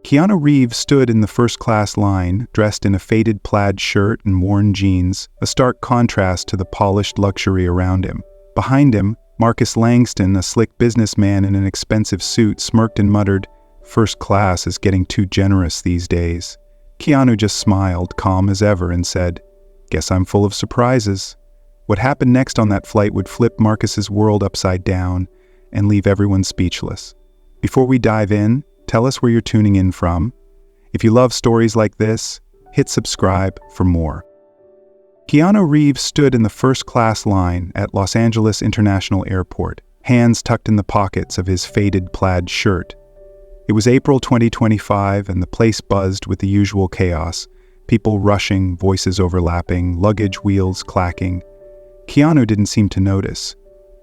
Keanu Reeves stood in the first-class line, dressed in a faded plaid shirt and worn jeans, a stark contrast to the polished luxury around him. Behind him, Marcus Langston, a slick businessman in an expensive suit, smirked and muttered, "First class is getting too generous these days." Keanu just smiled, calm as ever, and said, "Guess I'm full of surprises." What happened next on that flight would flip Marcus's world upside down and leave everyone speechless. Before we dive in, tell us where you're tuning in from. If you love stories like this, hit subscribe for more. Keanu Reeves stood in the first-class line at Los Angeles International Airport, hands tucked in the pockets of his faded plaid shirt. It was April 2025, and the place buzzed with the usual chaos. People rushing, voices overlapping, luggage wheels clacking. Keanu didn't seem to notice.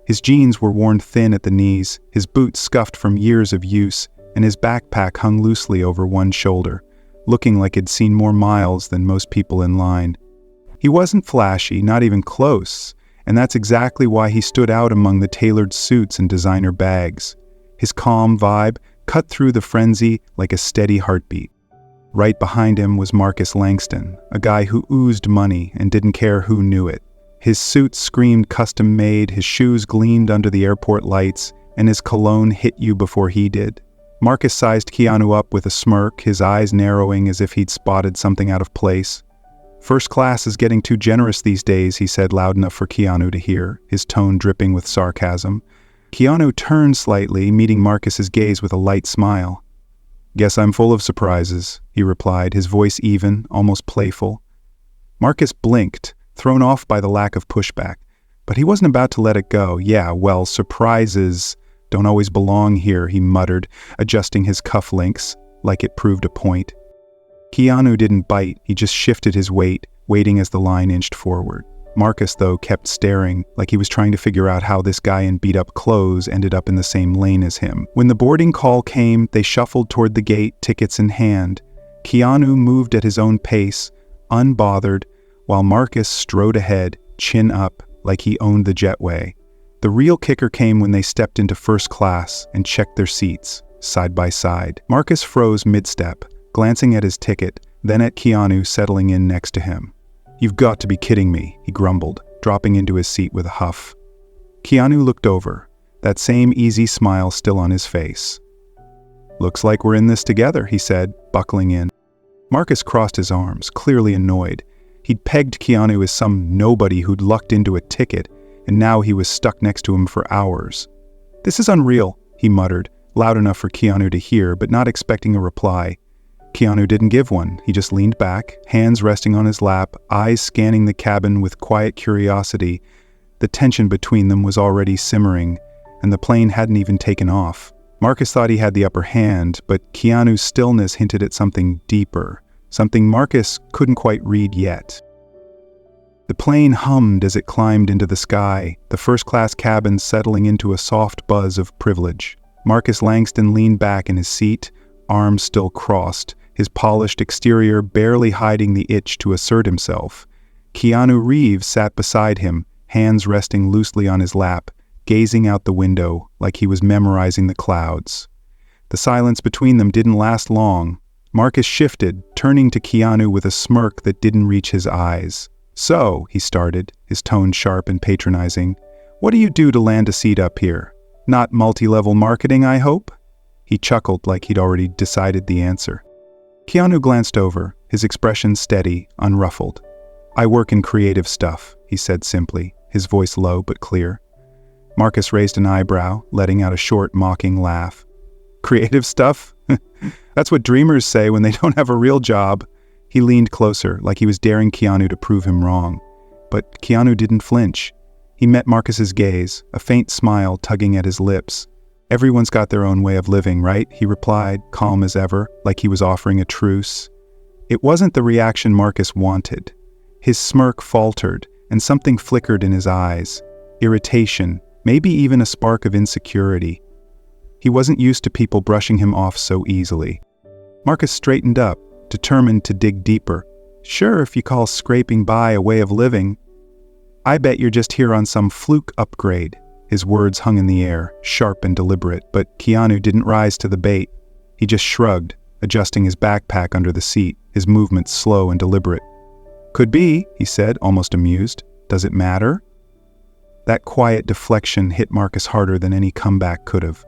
His jeans were worn thin at the knees, his boots scuffed from years of use, and his backpack hung loosely over one shoulder, looking like he'd seen more miles than most people in line. He wasn't flashy, not even close, and that's exactly why he stood out among the tailored suits and designer bags. His calm vibe cut through the frenzy like a steady heartbeat. Right behind him was Marcus Langston, a guy who oozed money and didn't care who knew it. His suit screamed custom-made, his shoes gleamed under the airport lights, and his cologne hit you before he did. Marcus sized Keanu up with a smirk, his eyes narrowing as if he'd spotted something out of place. "First class is getting too generous these days," he said loud enough for Keanu to hear, his tone dripping with sarcasm. Keanu turned slightly, meeting Marcus's gaze with a light smile. "Guess I'm full of surprises," he replied, his voice even, almost playful. Marcus blinked, thrown off by the lack of pushback, but he wasn't about to let it go. "Yeah, well, surprises don't always belong here," he muttered, adjusting his cufflinks like it proved a point. Keanu didn't bite, he just shifted his weight, waiting as the line inched forward. Marcus, though, kept staring, like he was trying to figure out how this guy in beat-up clothes ended up in the same lane as him. When the boarding call came, they shuffled toward the gate, tickets in hand. Keanu moved at his own pace, unbothered, while Marcus strode ahead, chin up, like he owned the jetway. The real kicker came when they stepped into first class and checked their seats, side by side. Marcus froze mid-step, glancing at his ticket, then at Keanu settling in next to him. "You've got to be kidding me," he grumbled, dropping into his seat with a huff. Keanu looked over, that same easy smile still on his face. "Looks like we're in this together," he said, buckling in. Marcus crossed his arms, clearly annoyed. He'd pegged Keanu as some nobody who'd lucked into a ticket, and now he was stuck next to him for hours. "This is unreal," he muttered, loud enough for Keanu to hear, but not expecting a reply. Keanu didn't give one. He just leaned back, hands resting on his lap, eyes scanning the cabin with quiet curiosity. The tension between them was already simmering, and the plane hadn't even taken off. Marcus thought he had the upper hand, but Keanu's stillness hinted at something deeper, something Marcus couldn't quite read yet. The plane hummed as it climbed into the sky, the first-class cabin settling into a soft buzz of privilege. Marcus Langston leaned back in his seat, arms still crossed, his polished exterior barely hiding the itch to assert himself. Keanu Reeves sat beside him, hands resting loosely on his lap, gazing out the window like he was memorizing the clouds. The silence between them didn't last long. Marcus shifted, turning to Keanu with a smirk that didn't reach his eyes. "So," he started, his tone sharp and patronizing, "what do you do to land a seat up here? Not multi-level marketing, I hope?" He chuckled like he'd already decided the answer. Keanu glanced over, his expression steady, unruffled. "I work in creative stuff," he said simply, his voice low but clear. Marcus raised an eyebrow, letting out a short, mocking laugh. "Creative stuff? That's what dreamers say when they don't have a real job." He leaned closer, like he was daring Keanu to prove him wrong. But Keanu didn't flinch. He met Marcus's gaze, a faint smile tugging at his lips. "Everyone's got their own way of living, right?" he replied, calm as ever, like he was offering a truce. It wasn't the reaction Marcus wanted. His smirk faltered, and something flickered in his eyes. Irritation, maybe even a spark of insecurity. He wasn't used to people brushing him off so easily. Marcus straightened up, determined to dig deeper. "Sure, if you call scraping by a way of living. I bet you're just here on some fluke upgrade." His words hung in the air, sharp and deliberate, but Keanu didn't rise to the bait. He just shrugged, adjusting his backpack under the seat, his movements slow and deliberate. "Could be," he said, almost amused. "Does it matter?" That quiet deflection hit Marcus harder than any comeback could have.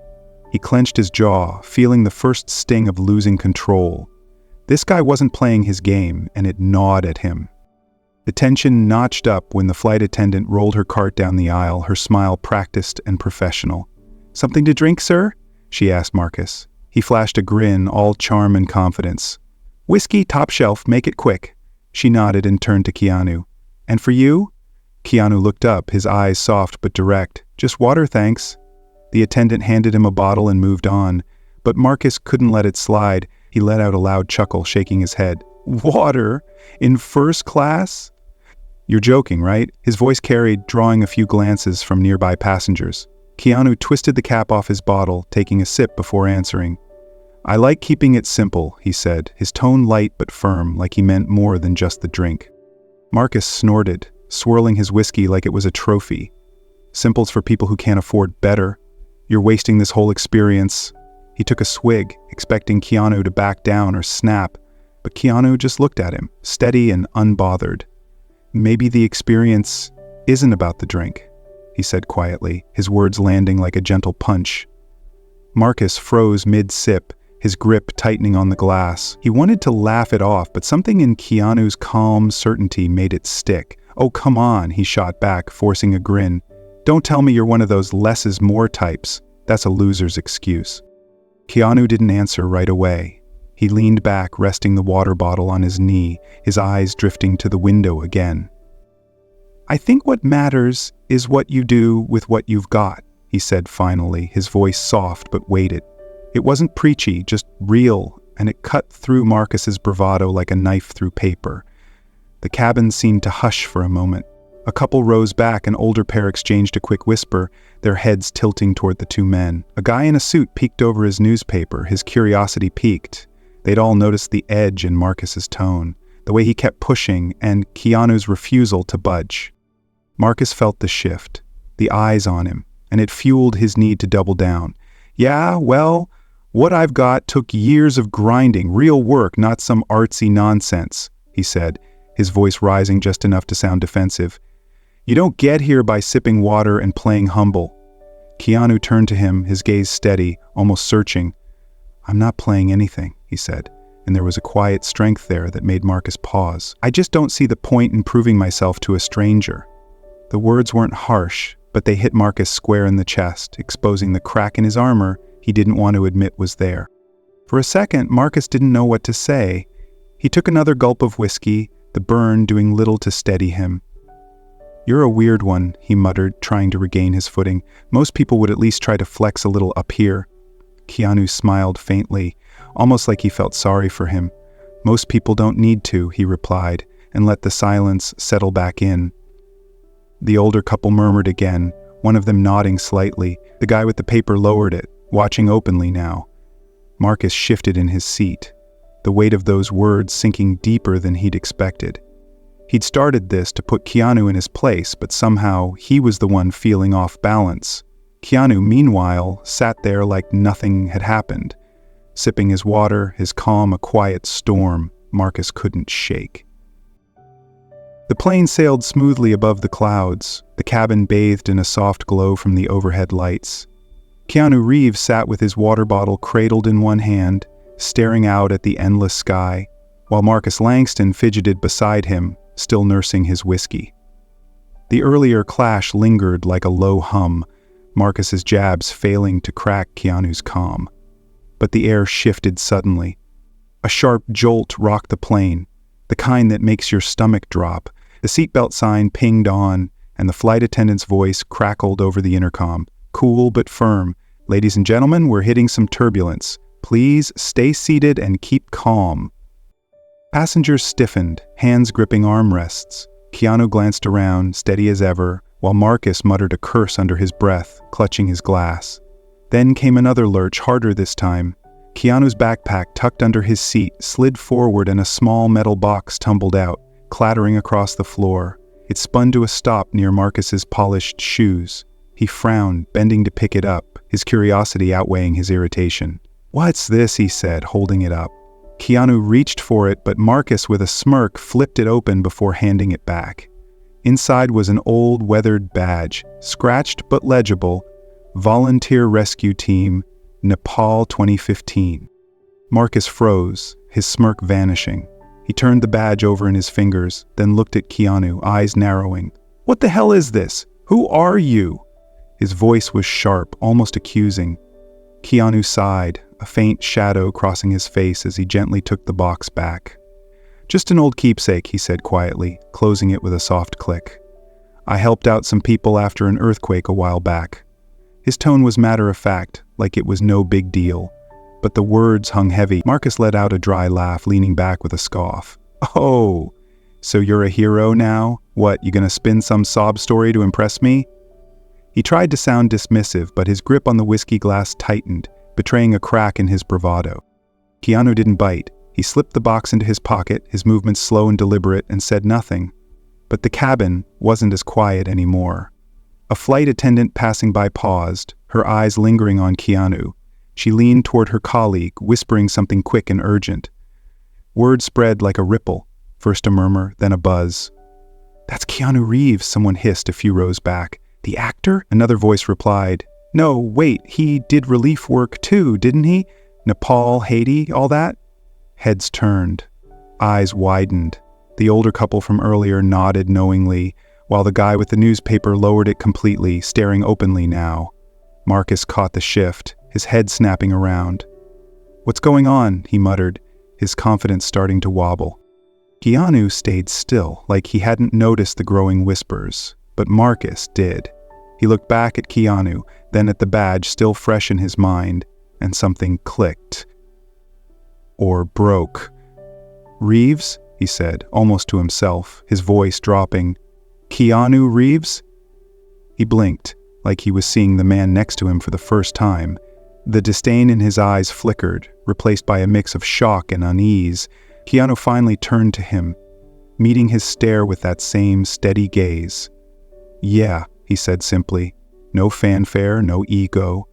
He clenched his jaw, feeling the first sting of losing control. This guy wasn't playing his game, and it gnawed at him. The tension notched up when the flight attendant rolled her cart down the aisle, her smile practiced and professional. "Something to drink, sir?" she asked Marcus. He flashed a grin, all charm and confidence. "Whiskey, top shelf, make it quick." She nodded and turned to Keanu. "And for you?" Keanu looked up, his eyes soft but direct. "Just water, thanks." The attendant handed him a bottle and moved on, but Marcus couldn't let it slide. He let out a loud chuckle, shaking his head. "Water? In first class?" "You're joking, right?" His voice carried, drawing a few glances from nearby passengers. Keanu twisted the cap off his bottle, taking a sip before answering. "I like keeping it simple," he said, his tone light but firm, like he meant more than just the drink. Marcus snorted, swirling his whiskey like it was a trophy. "Simple's for people who can't afford better. You're wasting this whole experience." He took a swig, expecting Keanu to back down or snap, but Keanu just looked at him, steady and unbothered. "Maybe the experience isn't about the drink," he said quietly, his words landing like a gentle punch. Marcus froze mid-sip, his grip tightening on the glass. He wanted to laugh it off, but something in Keanu's calm certainty made it stick. "Oh, come on," he shot back, forcing a grin. "Don't tell me you're one of those less is more types. That's a loser's excuse." Keanu didn't answer right away. He leaned back, resting the water bottle on his knee, his eyes drifting to the window again. "I think what matters is what you do with what you've got," he said finally, his voice soft but weighted. It wasn't preachy, just real, and it cut through Marcus's bravado like a knife through paper. The cabin seemed to hush for a moment. A couple rose back, an older pair exchanged a quick whisper, their heads tilting toward the two men. A guy in a suit peeked over his newspaper, his curiosity piqued. They'd all noticed the edge in Marcus's tone, the way he kept pushing, and Keanu's refusal to budge. Marcus felt the shift, the eyes on him, and it fueled his need to double down. "Yeah, well, what I've got took years of grinding, real work, not some artsy nonsense," he said, his voice rising just enough to sound defensive. "You don't get here by sipping water and playing humble." Keanu turned to him, his gaze steady, almost searching. "I'm not playing anything," he said, and there was a quiet strength there that made Marcus pause. "I just don't see the point in proving myself to a stranger." The words weren't harsh, but they hit Marcus square in the chest, exposing the crack in his armor he didn't want to admit was there. For a second, Marcus didn't know what to say. He took another gulp of whiskey, the burn doing little to steady him. "You're a weird one," he muttered, trying to regain his footing. "Most people would at least try to flex a little up here." Keanu smiled faintly, almost like he felt sorry for him. "Most people don't need to," he replied, and let the silence settle back in. The older couple murmured again, one of them nodding slightly. The guy with the paper lowered it, watching openly now. Marcus shifted in his seat, the weight of those words sinking deeper than he'd expected. He'd started this to put Keanu in his place, but somehow he was the one feeling off balance. Keanu, meanwhile, sat there like nothing had happened, sipping his water, his calm a quiet storm Marcus couldn't shake. The plane sailed smoothly above the clouds, the cabin bathed in a soft glow from the overhead lights. Keanu Reeves sat with his water bottle cradled in one hand, staring out at the endless sky, while Marcus Langston fidgeted beside him, still nursing his whiskey. The earlier clash lingered like a low hum, Marcus's jabs failing to crack Keanu's calm. But the air shifted suddenly. A sharp jolt rocked the plane, the kind that makes your stomach drop. The seatbelt sign pinged on, and the flight attendant's voice crackled over the intercom. Cool but firm. "Ladies and gentlemen, we're hitting some turbulence. Please stay seated and keep calm." Passengers stiffened, hands gripping armrests. Keanu glanced around, steady as ever, while Marcus muttered a curse under his breath, clutching his glass. Then came another lurch, harder this time. Keanu's backpack, tucked under his seat, slid forward and a small metal box tumbled out, clattering across the floor. It spun to a stop near Marcus's polished shoes. He frowned, bending to pick it up, his curiosity outweighing his irritation. "What's this?" he said, holding it up. Keanu reached for it, but Marcus, with a smirk, flipped it open before handing it back. Inside was an old, weathered badge, scratched but legible, Volunteer Rescue Team, Nepal 2015. Marcus froze, his smirk vanishing. He turned the badge over in his fingers, then looked at Keanu, eyes narrowing. "What the hell is this? Who are you?" His voice was sharp, almost accusing. Keanu sighed, a faint shadow crossing his face as he gently took the box back. "Just an old keepsake," he said quietly, closing it with a soft click. "I helped out some people after an earthquake a while back." His tone was matter-of-fact, like it was no big deal. But the words hung heavy. Marcus let out a dry laugh, leaning back with a scoff. "Oh, so you're a hero now? What, you gonna spin some sob story to impress me?" He tried to sound dismissive, but his grip on the whiskey glass tightened, betraying a crack in his bravado. Keanu didn't bite. He slipped the box into his pocket, his movements slow and deliberate, and said nothing. But the cabin wasn't as quiet anymore. A flight attendant passing by paused, her eyes lingering on Keanu. She leaned toward her colleague, whispering something quick and urgent. Word spread like a ripple, first a murmur, then a buzz. "That's Keanu Reeves," someone hissed a few rows back. "The actor?" Another voice replied. "No, wait, he did relief work too, didn't he? Nepal, Haiti, all that?" Heads turned. Eyes widened. The older couple from earlier nodded knowingly, while the guy with the newspaper lowered it completely, staring openly now. Marcus caught the shift, his head snapping around. "What's going on?" he muttered, his confidence starting to wobble. Keanu stayed still, like he hadn't noticed the growing whispers, but Marcus did. He looked back at Keanu, then at the badge still fresh in his mind, and something clicked. Or broke. "Reeves?" he said, almost to himself, his voice dropping. "Keanu Reeves?" He blinked, like he was seeing the man next to him for the first time. The disdain in his eyes flickered, replaced by a mix of shock and unease. Keanu finally turned to him, meeting his stare with that same steady gaze. "Yeah," he said simply. No fanfare, no ego.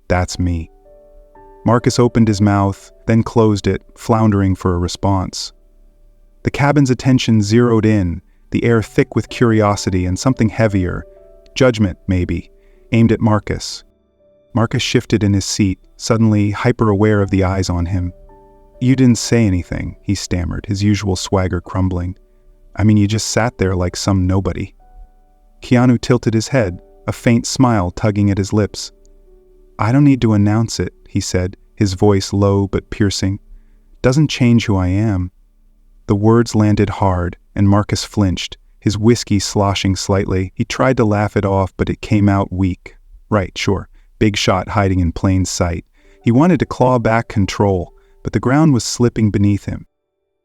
"That's me." Marcus opened his mouth, then closed it, floundering for a response. The cabin's attention zeroed in, the air thick with curiosity and something heavier, judgment maybe, aimed at Marcus. Marcus shifted in his seat, suddenly hyper-aware of the eyes on him. "You didn't say anything," he stammered, his usual swagger crumbling. "I mean, you just sat there like some nobody." Keanu tilted his head, a faint smile tugging at his lips. "I don't need to announce it," he said, his voice low but piercing. "Doesn't change who I am." The words landed hard, and Marcus flinched, his whiskey sloshing slightly. He tried to laugh it off, but it came out weak. Right, sure. Big shot hiding in plain sight. He wanted to claw back control, but the ground was slipping beneath him.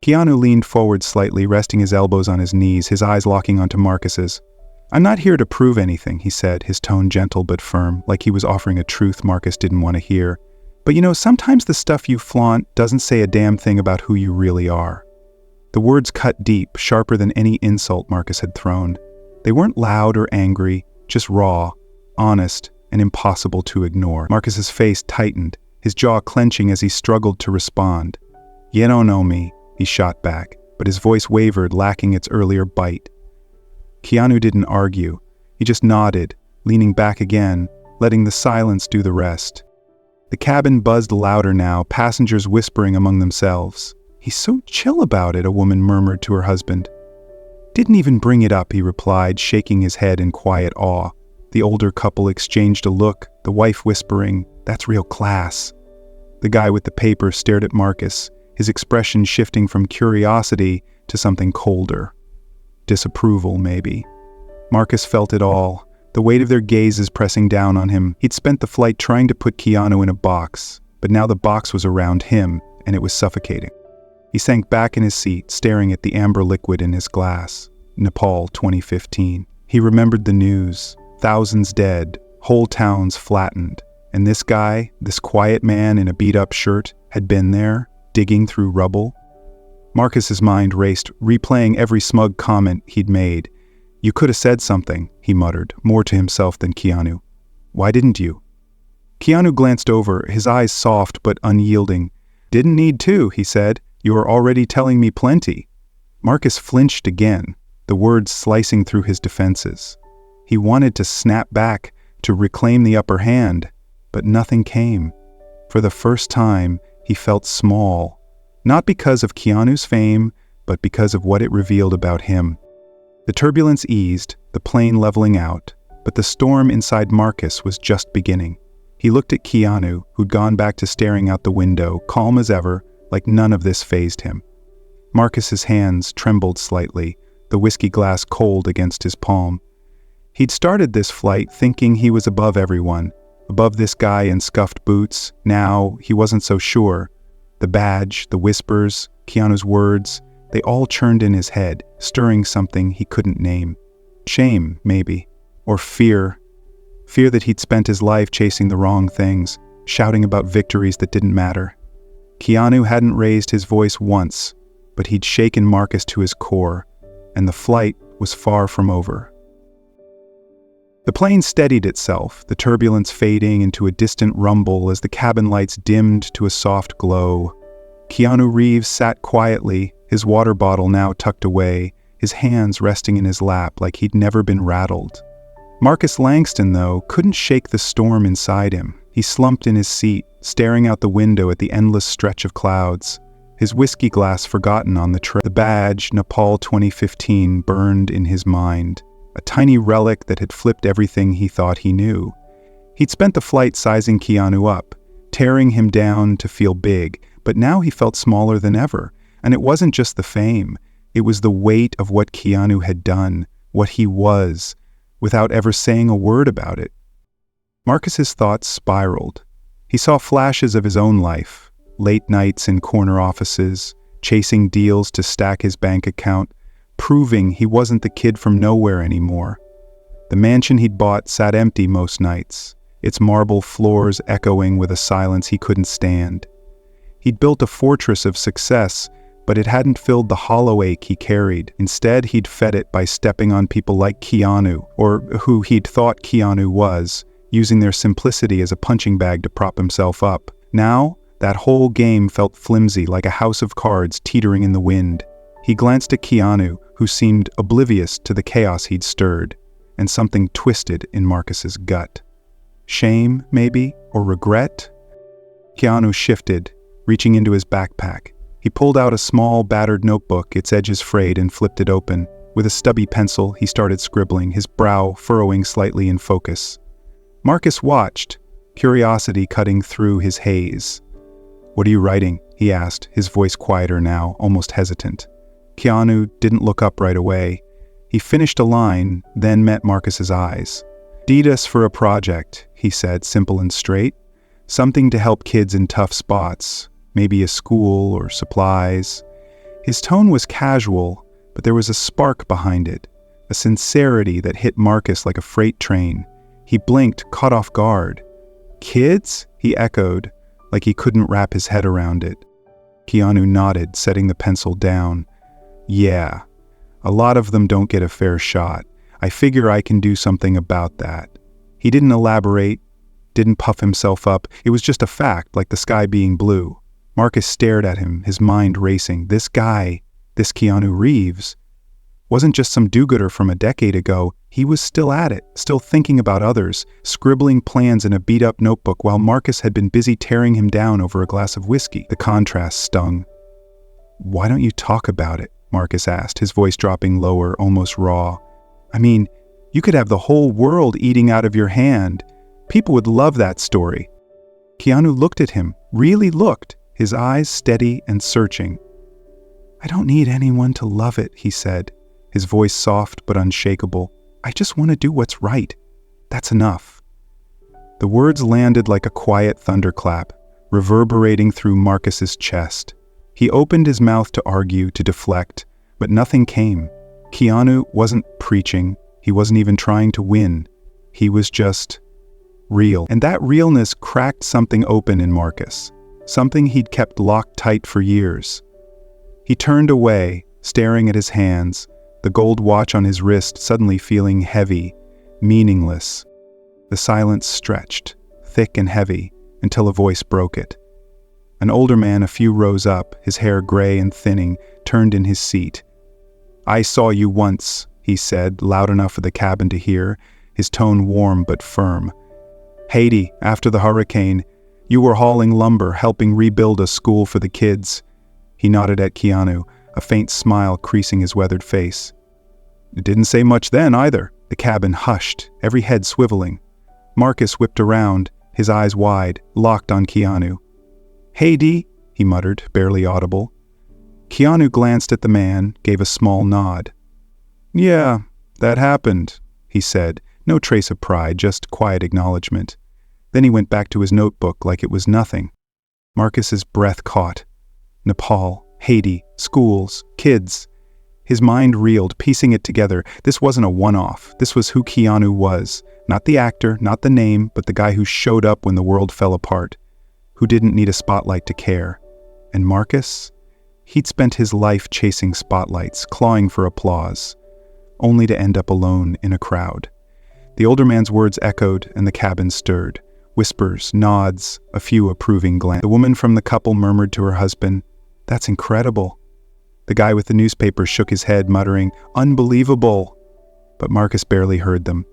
Keanu leaned forward slightly, resting his elbows on his knees, his eyes locking onto Marcus's. "I'm not here to prove anything," he said, his tone gentle but firm, like he was offering a truth Marcus didn't want to hear. "But you know, sometimes the stuff you flaunt doesn't say a damn thing about who you really are." The words cut deep, sharper than any insult Marcus had thrown. They weren't loud or angry, just raw, honest, and impossible to ignore. Marcus's face tightened, his jaw clenching as he struggled to respond. "You don't know me," he shot back, but his voice wavered, lacking its earlier bite. Keanu didn't argue. He just nodded, leaning back again, letting the silence do the rest. The cabin buzzed louder now, passengers whispering among themselves. "He's so chill about it," a woman murmured to her husband. "Didn't even bring it up," he replied, shaking his head in quiet awe. The older couple exchanged a look, the wife whispering, "That's real class." The guy with the paper stared at Marcus, his expression shifting from curiosity to something colder. Disapproval, maybe. Marcus felt it all, the weight of their gazes pressing down on him. He'd spent the flight trying to put Keanu in a box, but now the box was around him, and it was suffocating. He sank back in his seat, staring at the amber liquid in his glass. Nepal 2015. He remembered the news. Thousands dead, whole towns flattened. And this guy, this quiet man in a beat-up shirt, had been there, digging through rubble. Marcus's mind raced, replaying every smug comment he'd made. "You could have said something," he muttered, more to himself than Keanu. "Why didn't you?" Keanu glanced over, his eyes soft but unyielding. Didn't need to, he said. You are already telling me plenty. Marcus flinched again, the words slicing through his defenses. He wanted to snap back, to reclaim the upper hand, but nothing came. For the first time, he felt small, not because of Keanu's fame, but because of what it revealed about him. The turbulence eased, the plane leveling out, but the storm inside Marcus was just beginning. He looked at Keanu, who'd gone back to staring out the window, calm as ever, like none of this fazed him. Marcus's hands trembled slightly, the whiskey glass cold against his palm. He'd started this flight thinking he was above everyone, above this guy in scuffed boots. Now he wasn't so sure. The badge, the whispers, Keanu's words, they all churned in his head, stirring something he couldn't name. Shame, maybe. Or fear. Fear that he'd spent his life chasing the wrong things, shouting about victories that didn't matter. Keanu hadn't raised his voice once, but he'd shaken Marcus to his core, and the flight was far from over. The plane steadied itself, the turbulence fading into a distant rumble as the cabin lights dimmed to a soft glow. Keanu Reeves sat quietly, his water bottle now tucked away, his hands resting in his lap like he'd never been rattled. Marcus Langston, though, couldn't shake the storm inside him. He slumped in his seat, staring out the window at the endless stretch of clouds, his whiskey glass forgotten on the tray. The badge, Nepal 2015, burned in his mind, a tiny relic that had flipped everything he thought he knew. He'd spent the flight sizing Keanu up, tearing him down to feel big, but now he felt smaller than ever. And it wasn't just the fame, it was the weight of what Keanu had done, what he was, without ever saying a word about it. Marcus's thoughts spiraled. He saw flashes of his own life, late nights in corner offices, chasing deals to stack his bank account, proving he wasn't the kid from nowhere anymore. The mansion he'd bought sat empty most nights, its marble floors echoing with a silence he couldn't stand. He'd built a fortress of success, but it hadn't filled the hollow ache he carried. Instead, he'd fed it by stepping on people like Keanu, or who he'd thought Keanu was, using their simplicity as a punching bag to prop himself up. Now, that whole game felt flimsy, like a house of cards teetering in the wind. He glanced at Keanu, who seemed oblivious to the chaos he'd stirred, and something twisted in Marcus's gut. Shame, maybe, or regret? Keanu shifted, reaching into his backpack. He pulled out a small, battered notebook, its edges frayed, and flipped it open. With a stubby pencil, he started scribbling, his brow furrowing slightly in focus. Marcus watched, curiosity cutting through his haze. "What are you writing?" he asked, his voice quieter now, almost hesitant. Keanu didn't look up right away. He finished a line, then met Marcus's eyes. "Need us for a project," he said, simple and straight. "Something to help kids in tough spots. Maybe a school or supplies." His tone was casual, but there was a spark behind it, a sincerity that hit Marcus like a freight train. He blinked, caught off guard. "Kids?" he echoed, like he couldn't wrap his head around it. Keanu nodded, setting the pencil down. "Yeah, a lot of them don't get a fair shot. I figure I can do something about that." He didn't elaborate, didn't puff himself up. It was just a fact, like the sky being blue. Marcus stared at him, his mind racing. This guy, this Keanu Reeves, wasn't just some do-gooder from a decade ago. He was still at it, still thinking about others, scribbling plans in a beat-up notebook while Marcus had been busy tearing him down over a glass of whiskey. The contrast stung. "Why don't you talk about it?" Marcus asked, his voice dropping lower, almost raw. "I mean, you could have the whole world eating out of your hand. People would love that story." Keanu looked at him, really looked, his eyes steady and searching. "I don't need anyone to love it," he said, his voice soft but unshakable. "I just want to do what's right. That's enough." The words landed like a quiet thunderclap, reverberating through Marcus's chest. He opened his mouth to argue, to deflect, but nothing came. Keanu wasn't preaching. He wasn't even trying to win. He was just real. And that realness cracked something open in Marcus, something he'd kept locked tight for years. He turned away, staring at his hands, the gold watch on his wrist suddenly feeling heavy, meaningless. The silence stretched, thick and heavy, until a voice broke it. An older man a few rows up, his hair gray and thinning, turned in his seat. "I saw you once," he said, loud enough for the cabin to hear, his tone warm but firm. "Haiti, after the hurricane. You were hauling lumber, helping rebuild a school for the kids." He nodded at Keanu, a faint smile creasing his weathered face. "It didn't say much then, either." The cabin hushed, every head swiveling. Marcus whipped around, his eyes wide, locked on Keanu. "Haiti," he muttered, barely audible. Keanu glanced at the man, gave a small nod. "Yeah, that happened," he said, no trace of pride, just quiet acknowledgement. Then he went back to his notebook like it was nothing. Marcus's breath caught. Nepal, Haiti, schools, kids. His mind reeled, piecing it together. This wasn't a one-off. This was who Keanu was. Not the actor, not the name, but the guy who showed up when the world fell apart. Who didn't need a spotlight to care. And Marcus? He'd spent his life chasing spotlights, clawing for applause, only to end up alone in a crowd. The older man's words echoed and the cabin stirred. Whispers, nods, a few approving glances. The woman from the couple murmured to her husband, "That's incredible." The guy with the newspaper shook his head, muttering, "Unbelievable." But Marcus barely heard them.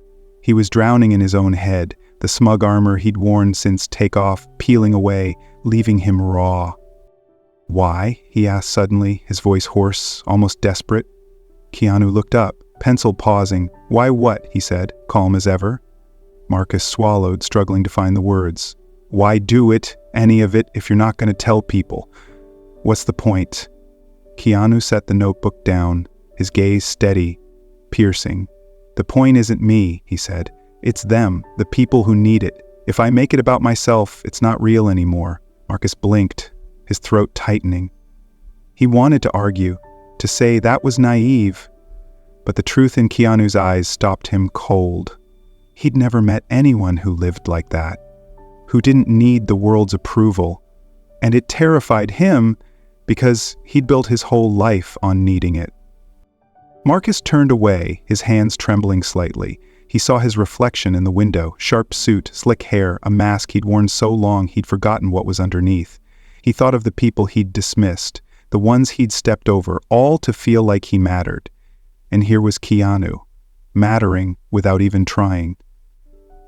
He was drowning in his own head, the smug armor he'd worn since takeoff peeling away, leaving him raw. "Why?" he asked suddenly, his voice hoarse, almost desperate. Keanu looked up, pencil pausing. "Why what?" he said, calm as ever. Marcus swallowed, struggling to find the words. "Why do it, any of it, if you're not going to tell people? What's the point?" Keanu set the notebook down, his gaze steady, piercing. "The point isn't me," he said. "It's them, the people who need it. If I make it about myself, it's not real anymore." Marcus blinked, his throat tightening. He wanted to argue, to say that was naive, but the truth in Keanu's eyes stopped him cold. He'd never met anyone who lived like that, who didn't need the world's approval, and it terrified him because he'd built his whole life on needing it. Marcus turned away, his hands trembling slightly. He saw his reflection in the window, sharp suit, slick hair, a mask he'd worn so long he'd forgotten what was underneath. He thought of the people he'd dismissed, the ones he'd stepped over, all to feel like he mattered. And here was Keanu, mattering without even trying.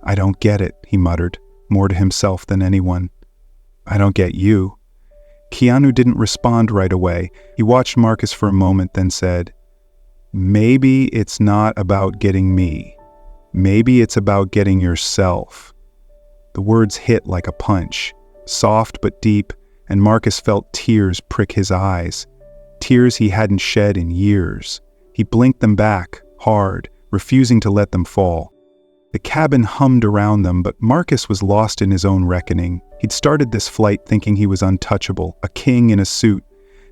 "I don't get it," he muttered, more to himself than anyone. "I don't get you." Keanu didn't respond right away. He watched Marcus for a moment, then said, "Maybe it's not about getting me. Maybe it's about getting yourself." The words hit like a punch, soft but deep, and Marcus felt tears prick his eyes. Tears he hadn't shed in years. He blinked them back, hard, refusing to let them fall. The cabin hummed around them, but Marcus was lost in his own reckoning. He'd started this flight thinking he was untouchable, a king in a suit.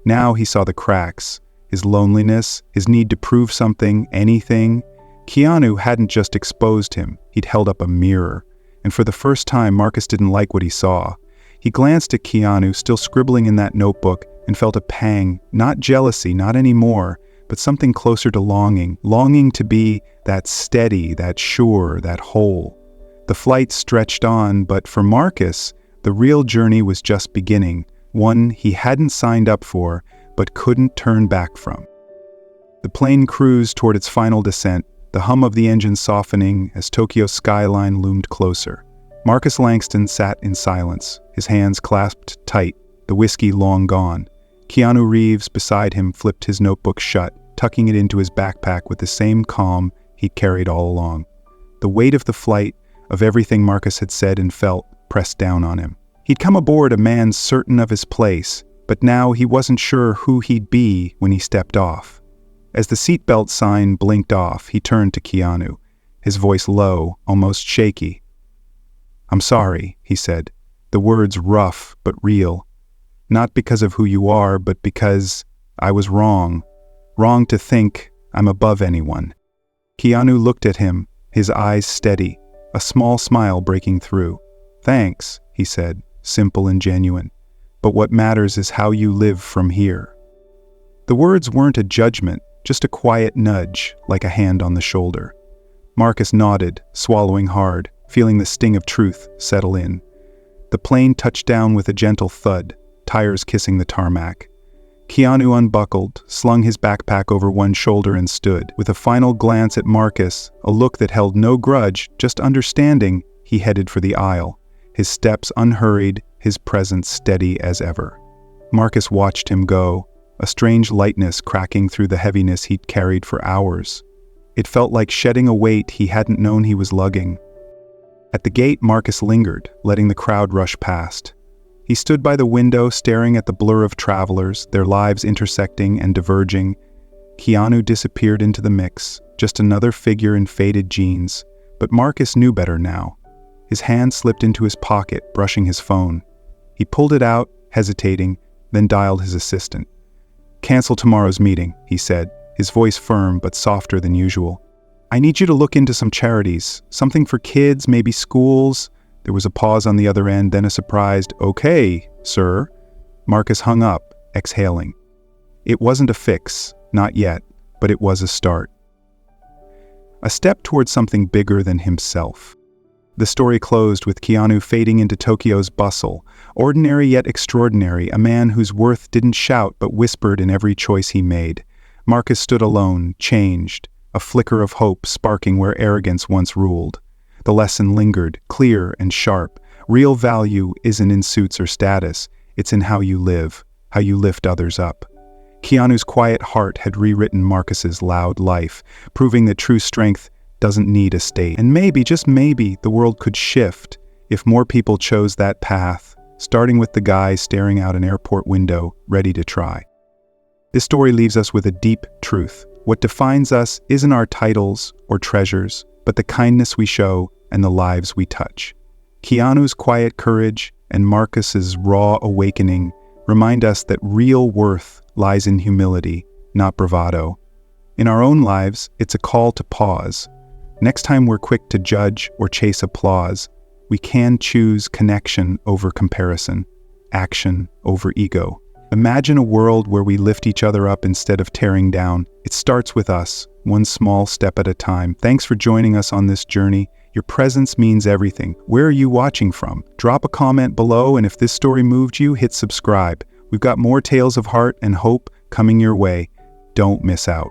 Now he saw the cracks, his loneliness, his need to prove something, anything. Keanu hadn't just exposed him, he'd held up a mirror. And for the first time, Marcus didn't like what he saw. He glanced at Keanu, still scribbling in that notebook, and felt a pang, not jealousy, not anymore, but something closer to longing to be that steady, that sure, that whole. The flight stretched on, but for Marcus, the real journey was just beginning, one he hadn't signed up for, but couldn't turn back from. The plane cruised toward its final descent, the hum of the engine softening as Tokyo's skyline loomed closer. Marcus Langston sat in silence, his hands clasped tight, the whiskey long gone. Keanu Reeves beside him flipped his notebook shut, tucking it into his backpack with the same calm he'd carried all along. The weight of the flight, of everything Marcus had said and felt, pressed down on him. He'd come aboard a man certain of his place, but now he wasn't sure who he'd be when he stepped off. As the seatbelt sign blinked off, he turned to Keanu, his voice low, almost shaky. "I'm sorry," he said, the words rough but real. "Not because of who you are, but because I was wrong. Wrong to think I'm above anyone." Keanu looked at him, his eyes steady, a small smile breaking through. "Thanks," he said, simple and genuine. "But what matters is how you live from here." The words weren't a judgment, just a quiet nudge, like a hand on the shoulder. Marcus nodded, swallowing hard, feeling the sting of truth settle in. The plane touched down with a gentle thud. tires kissing the tarmac. Keanu unbuckled, slung his backpack over one shoulder and stood. With a final glance at Marcus, a look that held no grudge, just understanding, he headed for the aisle, his steps unhurried, his presence steady as ever. Marcus watched him go, a strange lightness cracking through the heaviness he'd carried for hours. It felt like shedding a weight he hadn't known he was lugging. At the gate, Marcus lingered, letting the crowd rush past. He stood by the window, staring at the blur of travelers, their lives intersecting and diverging. Keanu disappeared into the mix, just another figure in faded jeans. But Marcus knew better now. His hand slipped into his pocket, brushing his phone. He pulled it out, hesitating, then dialed his assistant. "Cancel tomorrow's meeting," he said, his voice firm but softer than usual. "I need you to look into some charities, something for kids, maybe schools." There was a pause on the other end, then a surprised, "Okay, sir." Marcus hung up, exhaling. It wasn't a fix, not yet, but it was a start. A step towards something bigger than himself. The story closed with Keanu fading into Tokyo's bustle, ordinary yet extraordinary, a man whose worth didn't shout but whispered in every choice he made. Marcus stood alone, changed, a flicker of hope sparking where arrogance once ruled. The lesson lingered, clear and sharp. Real value isn't in suits or status, it's in how you live, how you lift others up. Keanu's quiet heart had rewritten Marcus's loud life, proving that true strength doesn't need a state. And maybe, just maybe, the world could shift if more people chose that path, starting with the guy staring out an airport window, ready to try. This story leaves us with a deep truth. What defines us isn't our titles or treasures, but the kindness we show and the lives we touch. Keanu's quiet courage and Marcus's raw awakening remind us that real worth lies in humility, not bravado. In our own lives, it's a call to pause. Next time we're quick to judge or chase applause, we can choose connection over comparison, action over ego. Imagine a world where we lift each other up instead of tearing down. It starts with us, one small step at a time. Thanks for joining us on this journey. Your presence means everything. Where are you watching from? Drop a comment below, and if this story moved you, hit subscribe. We've got more tales of heart and hope coming your way. Don't miss out.